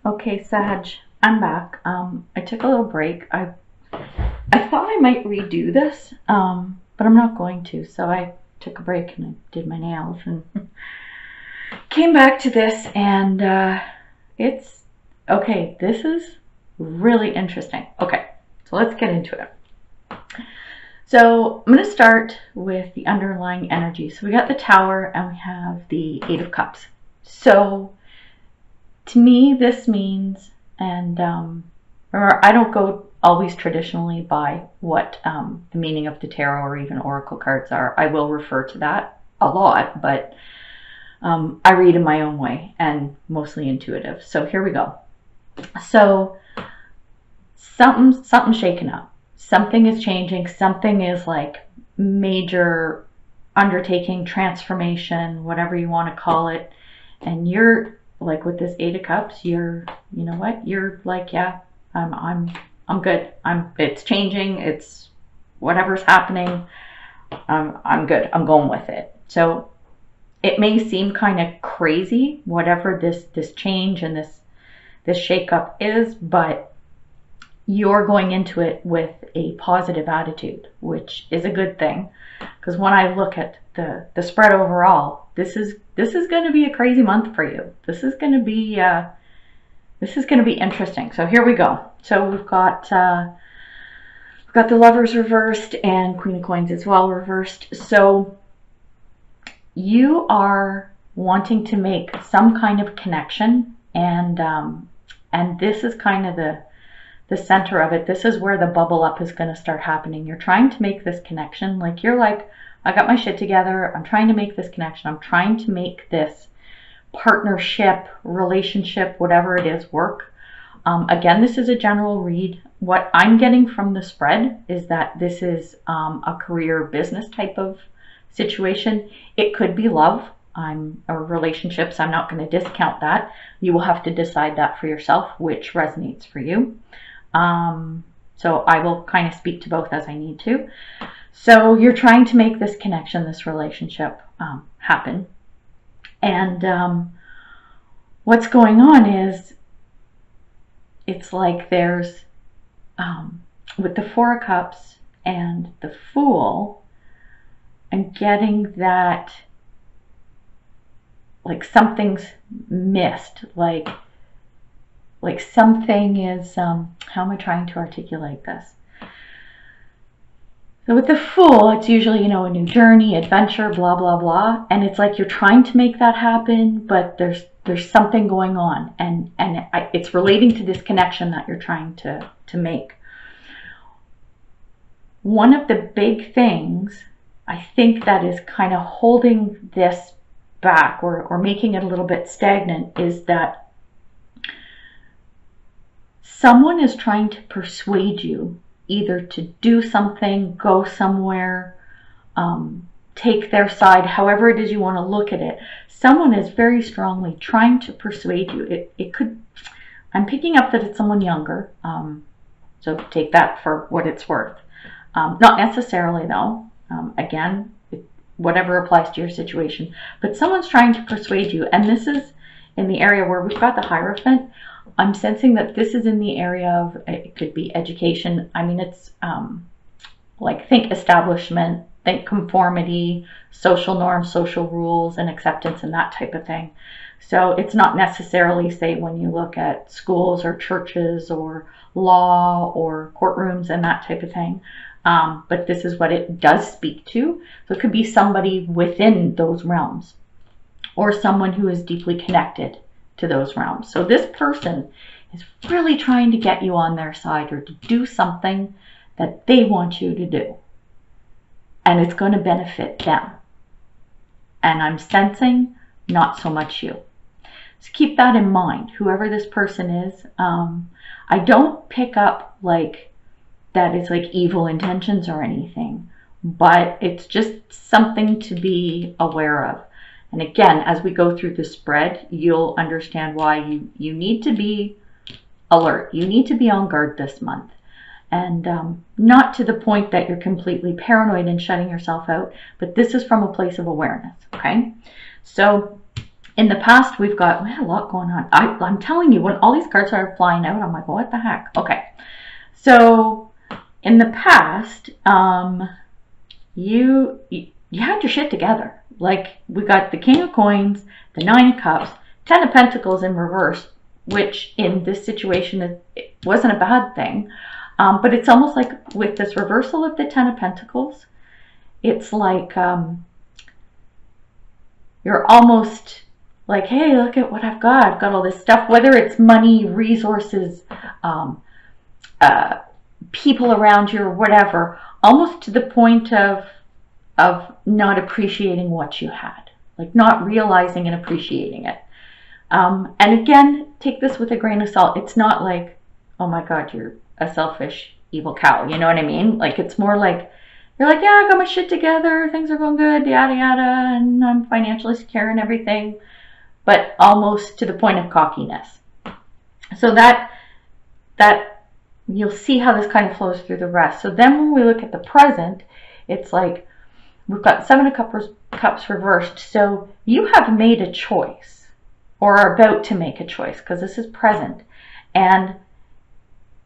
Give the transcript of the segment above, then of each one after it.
Okay, Sag, I'm back. I took a little break. I thought I might redo this, but I'm not going to. So I took a break and I did my nails and came back to this, and it's okay. This is really interesting. Okay, so let's get into it. So I'm going to start with the underlying energy. So we got the Tower and we have the Eight of Cups. So to me, this means, and or I don't go always traditionally by what the meaning of the tarot or even oracle cards are. I will refer to that a lot, but I read in my own way and mostly intuitive. So here we go. So something's shaken up. Something is changing. Something is like major undertaking, transformation, whatever you want to call it. And you're like with this Eight of Cups, you know what? You're like, yeah, I'm good. It's changing. It's whatever's happening. I'm good. I'm going with it. So it may seem kind of crazy, whatever this change and this shakeup is, but you're going into it with a positive attitude, which is a good thing. Because when I look at the spread overall, this is going to be a crazy month for you. This is going to be interesting. So here we go. So we've got the Lovers reversed and Queen of Coins as well reversed. So you are wanting to make some kind of connection, and this is kind of the center of it. This is where the bubble up is going to start happening. You're trying to make this connection. Like you're like, I got my shit together. I'm trying to make this connection. I'm trying to make this partnership, relationship, whatever it is, work. Again, this is a general read. What I'm getting from the spread is that this is a career business type of situation. It could be love or relationships. I'm not going to discount that. You will have to decide that for yourself, which resonates for you. So I will kind of speak to both as I need to. So you're trying to make this connection, this relationship happen. And what's going on is it's like there's, with the Four of Cups and the Fool, I'm getting that like something's missed, like something is, how am I trying to articulate this? So with the Fool, it's usually, a new journey, adventure, blah, blah, blah. And it's like you're trying to make that happen, but there's something going on. And it's relating to this connection that you're trying to make. One of the big things I think that is kind of holding this back or making it a little bit stagnant is that someone is trying to persuade you either to do something, go somewhere, take their side, however it is you want to look at it. Someone is very strongly trying to persuade you. It could, I'm picking up that it's someone younger, so take that for what it's worth. Not necessarily though, again, whatever applies to your situation, but someone's trying to persuade you, and this is in the area where we've got the Hierophant. I'm sensing that this is in the area of, it could be education. I mean, it's like think establishment, think conformity, social norms, social rules, and acceptance and that type of thing. So it's not necessarily, say, when you look at schools or churches or law or courtrooms and that type of thing. But this is what it does speak to. So it could be somebody within those realms or someone who is deeply connected to those realms. So this person is really trying to get you on their side or to do something that they want you to do. And it's going to benefit them. And I'm sensing not so much you. So keep that in mind, whoever this person is. I don't pick up like that it's like evil intentions or anything, but it's just something to be aware of. And again, as we go through the spread, you'll understand why you need to be alert. You need to be on guard this month. And not to the point that you're completely paranoid and shutting yourself out, but this is from a place of awareness, okay? So In the past, we had a lot going on. I'm telling you, when all these cards started flying out, I'm like, what the heck? Okay. So in the past, you had your shit together. Like, we got the King of Coins, the Nine of Cups, Ten of Pentacles in reverse, which in this situation it wasn't a bad thing. But it's almost like with this reversal of the Ten of Pentacles, it's like you're almost like, hey, look at what I've got. I've got all this stuff, whether it's money, resources, people around you or whatever, almost to the point of not appreciating what you had, like not realizing and appreciating it. And again, take this with a grain of salt. It's not like, oh my God, you're a selfish, evil cow. You know what I mean? Like, it's more like, you're like, yeah, I got my shit together. Things are going good, yada, yada. And I'm financially secure and everything, but almost to the point of cockiness. So that you'll see how this kind of flows through the rest. So then when we look at the present, it's like we've got Seven of Cups reversed. So you have made a choice or are about to make a choice, because this is present. And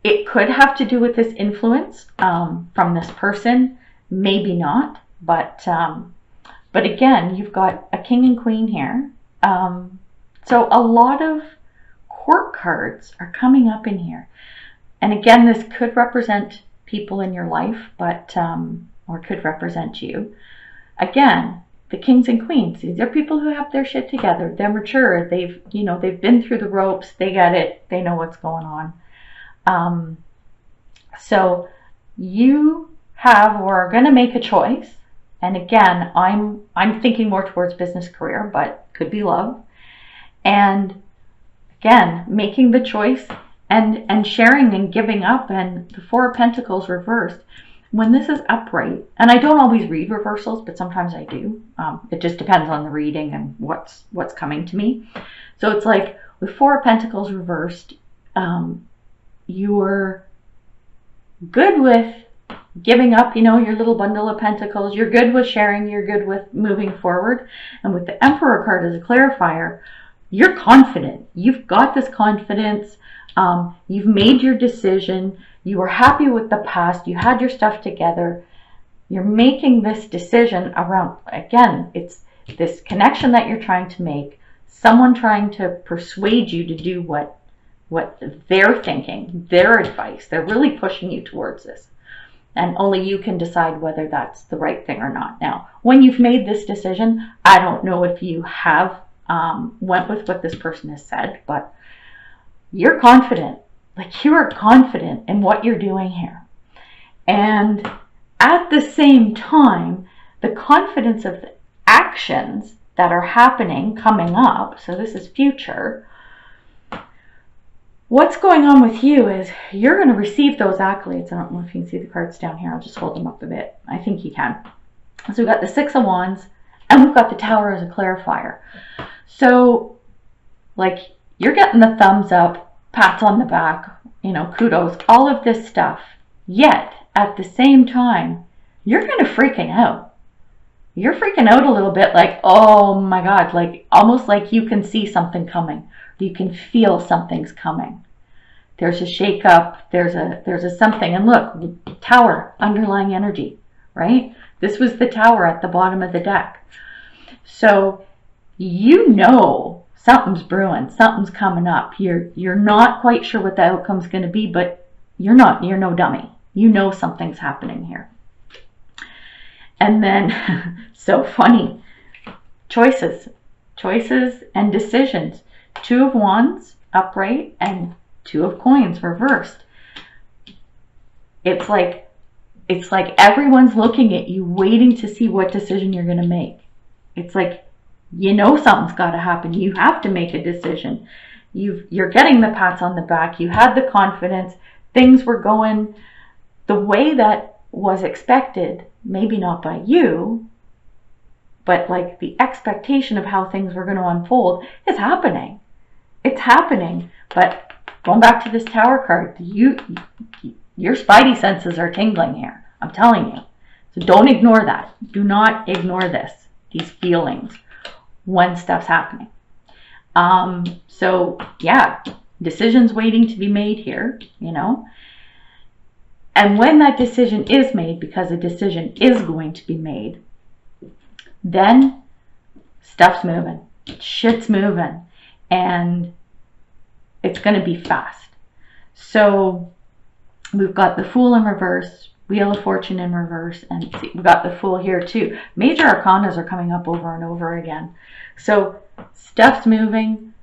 it could have to do with this influence from this person, maybe not. But again, you've got a King and Queen here. So a lot of court cards are coming up in here. And again, this could represent people in your life, but or could represent you. Again, the Kings and Queens, these are people who have their shit together. They're mature. They've been through the ropes. They get it. They know what's going on. So you have or are going to make a choice. And again, I'm thinking more towards business career, but could be love. And again, making the choice and sharing and giving up. And the Four of Pentacles reversed. When this is upright, and I don't always read reversals, but sometimes I do. It just depends on the reading and what's coming to me. So it's like with Four of Pentacles reversed, you're good with giving up, your little bundle of pentacles. You're good with sharing. You're good with moving forward. And with the Emperor card as a clarifier, you're confident. You've got this confidence. You've made your decision. You were happy with the past. You had your stuff together. You're making this decision around, again, it's this connection that you're trying to make. Someone trying to persuade you to do what they're thinking, their advice. They're really pushing you towards this. And only you can decide whether that's the right thing or not. Now, when you've made this decision, I don't know if you have went with what this person has said, but you're confident. Like, you are confident in what you're doing here. And at the same time, the confidence of the actions that are happening, coming up, so this is future, what's going on with you is you're going to receive those accolades. I don't know if you can see the cards down here. I'll just hold them up a bit. I think you can. So we've got the Six of Wands, and we've got the Tower as a clarifier. So, like, you're getting the thumbs up, pats on the back, kudos, all of this stuff. Yet, at the same time, you're kind of freaking out. You're freaking out a little bit, like, oh my God, like almost like you can see something coming. You can feel something's coming. There's a shakeup. There's a something. And look, Tower, underlying energy, right? This was the Tower at the bottom of the deck. So something's brewing, something's coming up. You're not quite sure what the outcome's going to be, but you're no dummy. You know something's happening here. And then, so funny, choices and decisions. Two of Wands upright and Two of Coins reversed. It's like everyone's looking at you, waiting to see what decision you're going to make. It's like, something's got to happen. You have to make a decision. You're getting the pats on the back. You had the confidence. Things were going the way that was expected. Maybe not by you, but like the expectation of how things were going to unfold is happening. It's happening. But going back to this Tower card, your spidey senses are tingling here. I'm telling you. So don't ignore that. Do not ignore these feelings when stuff's happening. So yeah, decisions waiting to be made here, you know. And when that decision is made, because a decision is going to be made, then stuff's moving, shit's moving, and it's going to be fast. So we've got the Fool in reverse, Wheel of Fortune in reverse, and see, we've got the Fool here too. Major arcanas are coming up over and over again. So stuff's moving,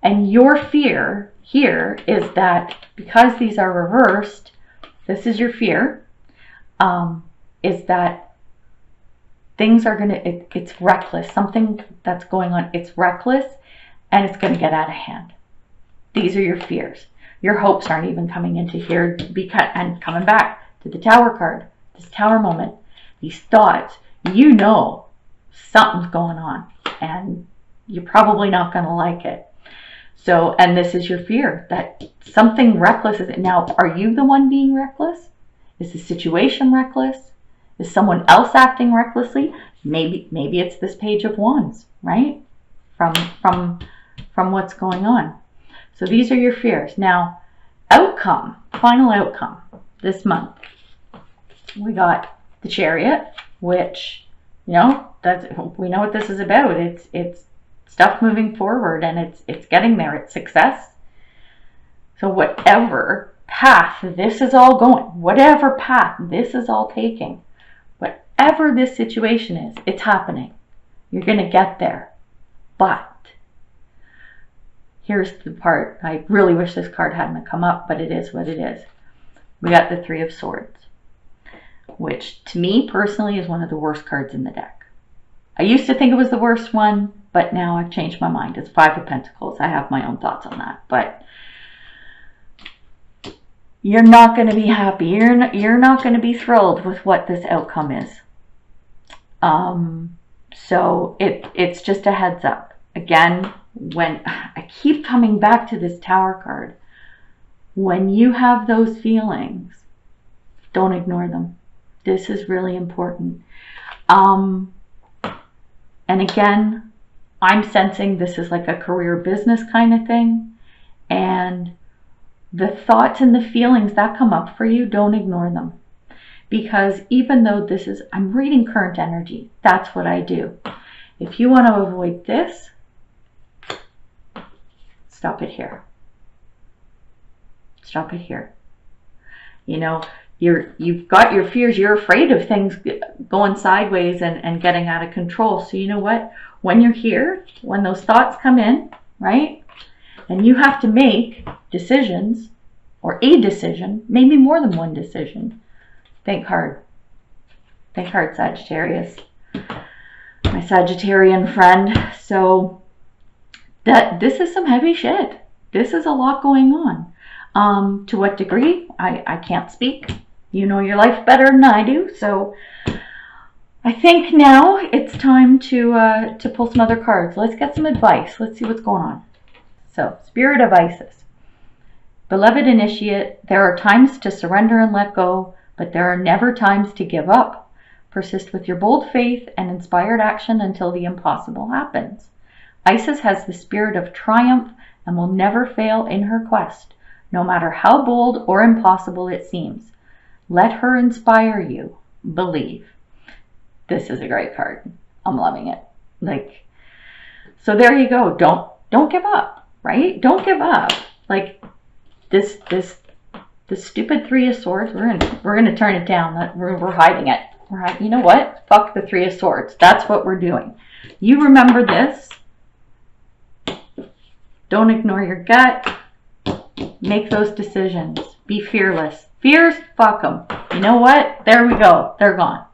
and your fear here is that because these are reversed, this is your fear, is that things are it's reckless. Something that's going on, it's reckless, and it's going to get out of hand. These are your fears. Your hopes aren't even coming into here, and coming back to the Tower card, this Tower moment, these thoughts, you know something's going on, and you're probably not going to like it. So, and this is your fear, that something reckless is it. Now, are you the one being reckless? Is the situation reckless? Is someone else acting recklessly? Maybe it's this Page of Wands, right? From what's going on. So these are your fears. Now, outcome, final outcome this month. We got the Chariot, which, you know, we know what this is about. It's stuff moving forward, and it's getting there. It's success. So whatever path this is all going, whatever path this is all taking, whatever this situation is, it's happening. You're going to get there. But here's the part. I really wish this card hadn't come up, but it is what it is. We got the Three of Swords, which to me personally is one of the worst cards in the deck. I used to think it was the worst one, but now I've changed my mind. It's Five of Pentacles. I have my own thoughts on that, but you're not going to be happy. You're not going to be thrilled with what this outcome is. So it's just a heads up. Again, when I keep coming back to this Tower card, when you have those feelings, don't ignore them. This is really important. And again, I'm sensing this is like a career business kind of thing. And the thoughts and the feelings that come up for you, don't ignore them. Because even though this is, I'm reading current energy. That's what I do. If you want to avoid this, stop it here. Stop it here. You know, you've got your fears. You're afraid of things going sideways and getting out of control. So you know what? When you're here, when those thoughts come in, right? And you have to make decisions, or a decision, maybe more than one decision. Think hard. Think hard, Sagittarius. My Sagittarian friend. So this is some heavy shit. This is a lot going on. To what degree? I can't speak. You know your life better than I do. So I think now it's time to pull some other cards. Let's get some advice. Let's see what's going on. So, Spirit of Isis. Beloved Initiate, there are times to surrender and let go, but there are never times to give up. Persist with your bold faith and inspired action until the impossible happens. Isis has the spirit of triumph and will never fail in her quest, no matter how bold or impossible it seems. Let her inspire you. Believe. This is a great card. I'm loving it. Like, so there you go. Don't give up, right? Don't give up. Like this stupid Three of Swords. We're gonna turn it down. We're hiding it. You know what? Fuck the Three of Swords. That's what we're doing. You remember this. Don't ignore your gut. Make those decisions. Be fearless. Fears, fuck them. You know what? There we go. They're gone.